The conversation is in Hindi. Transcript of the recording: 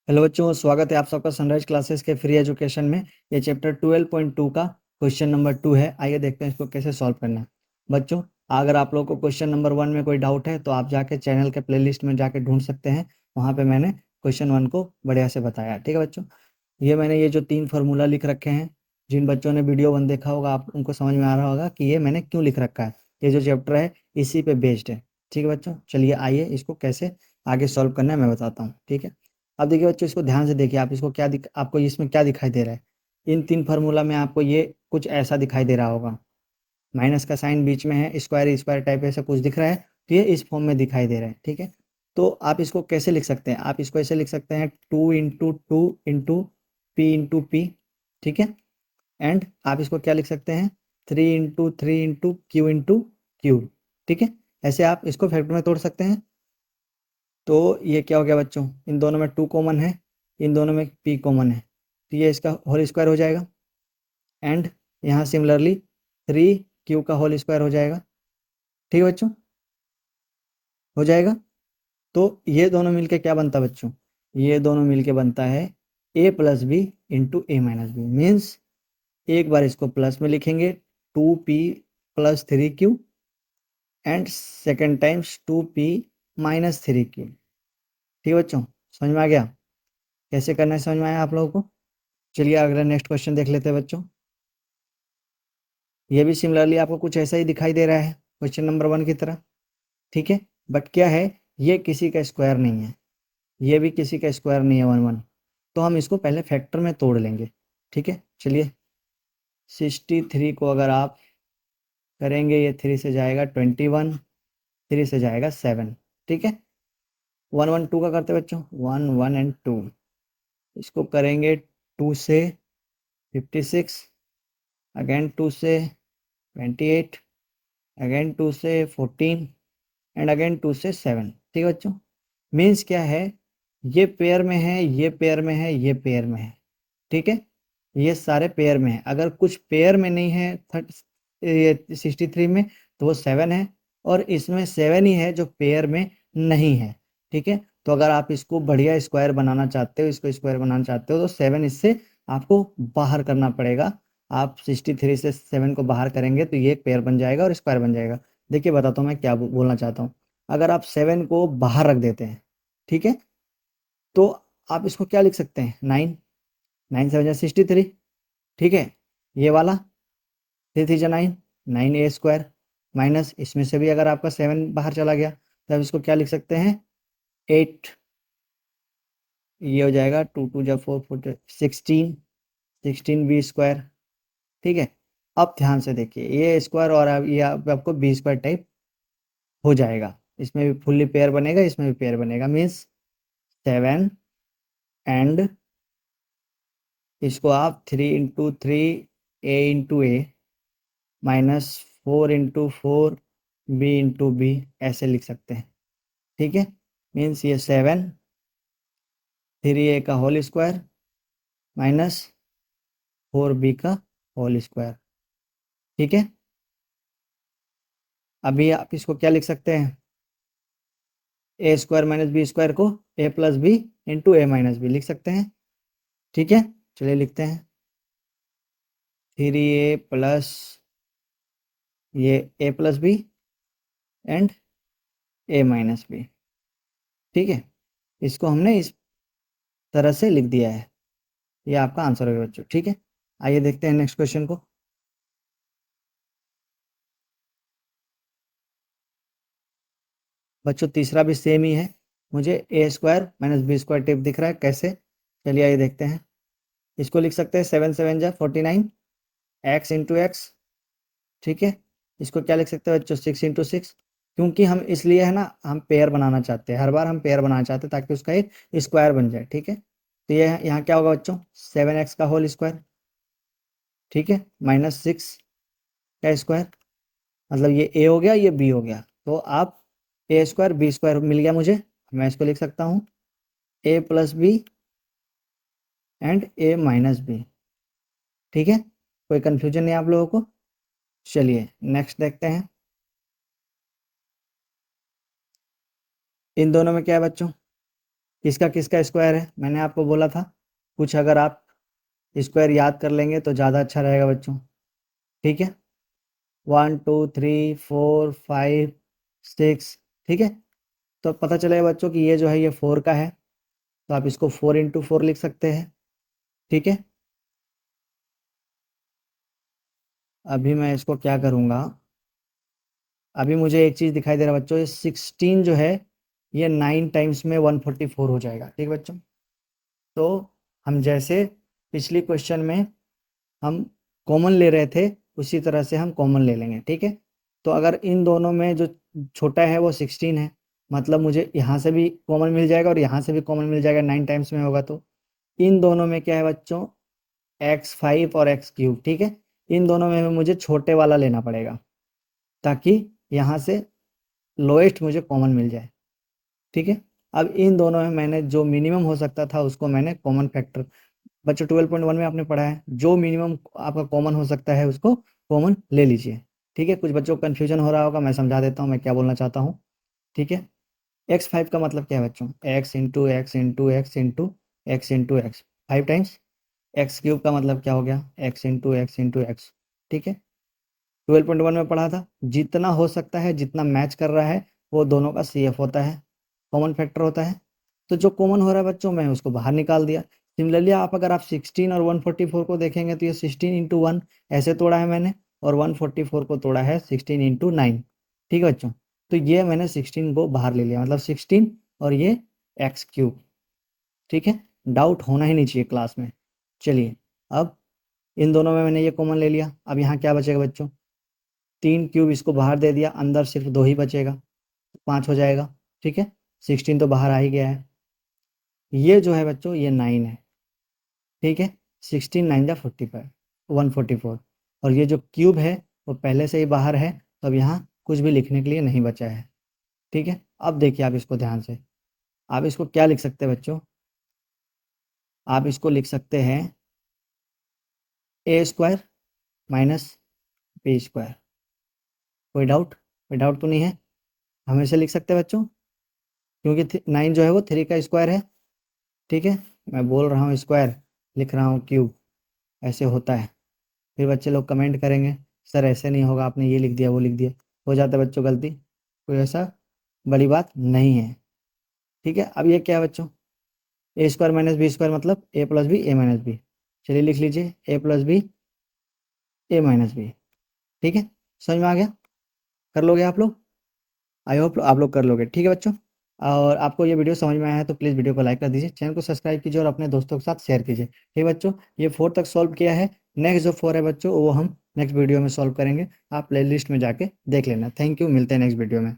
हेलो बच्चों, स्वागत है आप सबका सनराइज क्लासेस के फ्री एजुकेशन में। ये चैप्टर 12.2 का क्वेश्चन नंबर 2 है। आइए देखते हैं इसको कैसे सॉल्व करना है। बच्चों, अगर आप लोगों को क्वेश्चन नंबर 1 में कोई डाउट है तो आप जाके चैनल के प्लेलिस्ट में जाके ढूंढ सकते हैं। वहाँ पे मैंने क्वेश्चन 1 को बढ़िया से बताया। ठीक है बच्चों, मैंने ये जो 3 फार्मूला लिख रखे हैं, जिन बच्चों ने वीडियो 1 देखा होगा आप उनको समझ में आ रहा होगा कि ये मैंने क्यों लिख रखा है। ये जो चैप्टर है इसी पे बेस्ड है। ठीक है बच्चों, चलिए आइए इसको कैसे आगे सॉल्व करना है मैं बताता हूँ। ठीक है, अब देखिए बच्चों, इसको ध्यान से देखिए। आप इसको आपको इसमें क्या दिखाई दे रहा है। इन 3 फार्मूला में आपको ये कुछ ऐसा दिखाई दे रहा होगा। माइनस का साइन बीच में है, स्क्वायर स्क्वायर टाइप ऐसा कुछ दिख रहा है, तो ये इस फॉर्म में दिखाई दे रहा है। ठीक है, तो आप इसको कैसे लिख सकते हैं? आप इसको ऐसे लिख सकते हैं 2 into 2 into P into P। ठीक है, एंड आप इसको क्या लिख सकते हैं 3 into 3 into Q into Q। ठीक है, ऐसे आप इसको फैक्टर में तोड़ सकते हैं। तो ये क्या हो गया बच्चों, इन दोनों में 2 कॉमन है, इन दोनों में P कॉमन है, तो ये इसका होल स्क्वायर हो जाएगा। एंड यहाँ सिमिलरली 3Q का होल स्क्वायर हो जाएगा। ठीक है बच्चों, हो जाएगा। तो ये दोनों मिलके क्या बनता है बच्चों, ये दोनों मिलके बनता है A+B इंटू A-B। मीन्स एक बार इसको प्लस में लिखेंगे 2P+3Q and second times 2P-3Q। ठीक है बच्चों, समझ में आ गया कैसे करना है? समझ में आया आप लोगों को? चलिए अगला नेक्स्ट क्वेश्चन देख लेते हैं बच्चों। ये भी सिमिलरली आपको कुछ ऐसा ही दिखाई दे रहा है क्वेश्चन नंबर 1 की तरह। ठीक है, बट क्या है, ये किसी का स्क्वायर नहीं है, ये भी किसी का स्क्वायर नहीं है 1 1। तो हम इसको पहले फैक्टर में तोड़ लेंगे। ठीक है, चलिए 63 को अगर आप करेंगे, ये 3 से जाएगा 21, 3 से जाएगा 7। ठीक है, 1 1 2 का करते बच्चों, 1 1 एंड 2। इसको करेंगे 2 से 56, अगेन 2 से 28, अगेन 2 से 14 एंड अगेन 2 से 7। ठीक है बच्चों, मीन्स क्या है, ये पेयर में है, ये पेयर में है, ये पेयर में है। ठीक है, ये सारे पेयर में है। अगर कुछ पेयर में नहीं है 63 में, तो वो 7 है, और इसमें 7 ही है जो पेयर में नहीं है। ठीक है, तो अगर आप इसको बढ़िया स्क्वायर बनाना चाहते हो, इसको स्क्वायर बनाना चाहते हो, तो 7 इससे आपको बाहर करना पड़ेगा। आप 63 से 7 को बाहर करेंगे तो ये एक पेयर बन जाएगा और स्क्वायर बन जाएगा। देखिए बताता हूँ मैं क्या बोलना चाहता हूँ। अगर आप 7 को बाहर रख देते हैं, ठीक है, तो आप इसको क्या लिख सकते हैं 9, 9 7 63। ठीक है, ये वाला 3 3 9, 9A² माइनस इसमें से भी अगर आपका 7 बाहर चला गया तो आप इसको क्या लिख सकते हैं 8। ये हो जाएगा 2 2 जा 4 4 16, 16B²। ठीक है, अब ध्यान से देखिए, ये स्क्वायर और अब ये आपको B² टाइप हो जाएगा। इसमें भी फुल्ली पेयर बनेगा, इसमें भी पेयर बनेगा। मीन्स 7 एंड इसको आप 3 into 3 A minus 4 into 4 B ऐसे लिख सकते हैं। ठीक है, मीन्स ये 7 3A का होल स्क्वायर माइनस 4B का होल स्क्वायर। ठीक है, अभी आप इसको क्या लिख सकते हैं, A² माइनस B² को A+B इंटू A-B लिख सकते हैं। ठीक है, चलिए लिखते हैं 3A प्लस ये A+B एंड A-B। ठीक है, इसको हमने इस तरह से लिख दिया है। ये आपका आंसर होगा बच्चों। ठीक है, आइए देखते हैं नेक्स्ट क्वेश्चन को। बच्चों तीसरा भी सेम ही है, मुझे A² माइनस B² टिप दिख रहा है। कैसे? चलिए आइए देखते हैं। इसको लिख सकते हैं 7 7 जा 49 x इंटू एक्स। ठीक है, इसको क्या लिख सकते हैं बच्चों 6 इंटू 6। क्योंकि हम इसलिए है ना, हम पेयर बनाना चाहते हैं, हर बार हम पेयर बनाना चाहते हैं ताकि उसका एक स्क्वायर बन जाए। ठीक है, तो ये यहाँ क्या होगा बच्चों 7x का होल स्क्वायर। ठीक है, माइनस 6 का स्क्वायर, मतलब ये A हो गया, ये B हो गया। तो आप A² B² मिल गया मुझे, मैं इसको लिख सकता हूँ A+B एंड A-B। ठीक है, कोई कंफ्यूजन नहीं आप लोगों को? चलिए नेक्स्ट देखते हैं। इन दोनों में क्या है बच्चों, किसका किसका स्क्वायर है, मैंने आपको बोला था कुछ अगर आप स्क्वायर याद कर लेंगे तो ज़्यादा अच्छा रहेगा बच्चों। ठीक है, 1 2 3 4 5 6, ठीक है। तो पता चलेगा बच्चों कि ये जो है ये 4 का है, तो आप इसको 4 × 4 लिख सकते हैं। ठीक है, अभी मैं इसको क्या करूँगा, अभी मुझे एक चीज़ दिखाई दे रहा है बच्चों, ये 16 जो है ये 9 टाइम्स में 144 हो जाएगा। ठीक है बच्चों, तो हम जैसे पिछली क्वेश्चन में हम कॉमन ले रहे थे उसी तरह से हम कॉमन ले लेंगे। ठीक है, तो अगर इन दोनों में जो छोटा है वो 16 है, मतलब मुझे यहाँ से भी कॉमन मिल जाएगा और यहाँ से भी कॉमन मिल जाएगा, 9 टाइम्स में होगा। तो इन दोनों में क्या है बच्चों, x5 और x3। ठीक है, इन दोनों में मुझे छोटे वाला लेना पड़ेगा ताकि यहाँ से लोएस्ट मुझे कॉमन मिल जाए। ठीक है, अब इन दोनों में मैंने जो मिनिमम हो सकता था उसको मैंने कॉमन फैक्टर, बच्चों 12.1 में आपने पढ़ा है जो मिनिमम आपका कॉमन हो सकता है उसको कॉमन ले लीजिए। ठीक है, कुछ बच्चों को कन्फ्यूजन हो रहा होगा, मैं समझा देता हूँ मैं क्या बोलना चाहता हूँ। ठीक है, x5 का मतलब क्या है बच्चों, x × 5 टाइम्स। x³ का मतलब क्या हो गया, x × x। ठीक है, 12.1 में पढ़ा था जितना हो सकता है जितना मैच कर रहा है वो दोनों का CF होता है, कॉमन फैक्टर होता है। तो जो कॉमन हो रहा है बच्चों मैं उसको बाहर निकाल दिया। सिमिलरली अगर आप 16 और 144 को देखेंगे तो ये 16 × 1 ऐसे तोड़ा है मैंने, और 144 को तोड़ा है 16 × 9। ठीक है बच्चों, तो ये मैंने 16 को बाहर ले लिया, मतलब 16 और ये x³। ठीक है, डाउट होना ही नहीं चाहिए क्लास में। चलिए, अब इन दोनों में मैंने ये कॉमन ले लिया, अब यहाँ क्या बचेगा बच्चों, 3³ इसको बाहर दे दिया, अंदर सिर्फ 2 ही बचेगा, 5 हो जाएगा। ठीक है, 16 तो बाहर आ ही गया है, ये जो है बच्चों ये 9 है। ठीक है, 16 9 जा 45, 144, और ये जो क्यूब है वो पहले से ही बाहर है, तो अब यहाँ कुछ भी लिखने के लिए नहीं बचा है। ठीक है, अब देखिए आप इसको ध्यान से, आप इसको क्या लिख सकते हैं बच्चों, आप इसको लिख सकते हैं a² - b²। कोई डाउट तो नहीं है, हम ऐसे लिख सकते हैं बच्चों, क्योंकि 9 जो है वो 3 का स्क्वायर है। ठीक है, मैं बोल रहा हूँ स्क्वायर, लिख रहा हूँ क्यूब, ऐसे होता है। फिर बच्चे लोग कमेंट करेंगे सर ऐसे नहीं होगा, आपने ये लिख दिया वो लिख दिया, हो जाता है बच्चों गलती, कोई ऐसा बड़ी बात नहीं है। ठीक है, अब ये क्या है बच्चों, a² - b² मतलब a + b a - b। चलिए लिख लीजिए a + b a - b। ठीक है, समझ में आ गया, कर लोगे आप लोग, आई होप आप लोग कर लोगे। ठीक है बच्चों, और आपको ये वीडियो समझ में आया है तो प्लीज़ वीडियो को लाइक कर दीजिए, चैनल को सब्सक्राइब कीजिए और अपने दोस्तों के साथ शेयर कीजिए। ठीक है बच्चों, ये 4 तक सॉल्व किया है, नेक्स्ट जो 4 है बच्चों वो हम नेक्स्ट वीडियो में सॉल्व करेंगे, आप प्ले लिस्ट में जाके देख लेना। थैंक यू, मिलते हैं नेक्स्ट वीडियो में।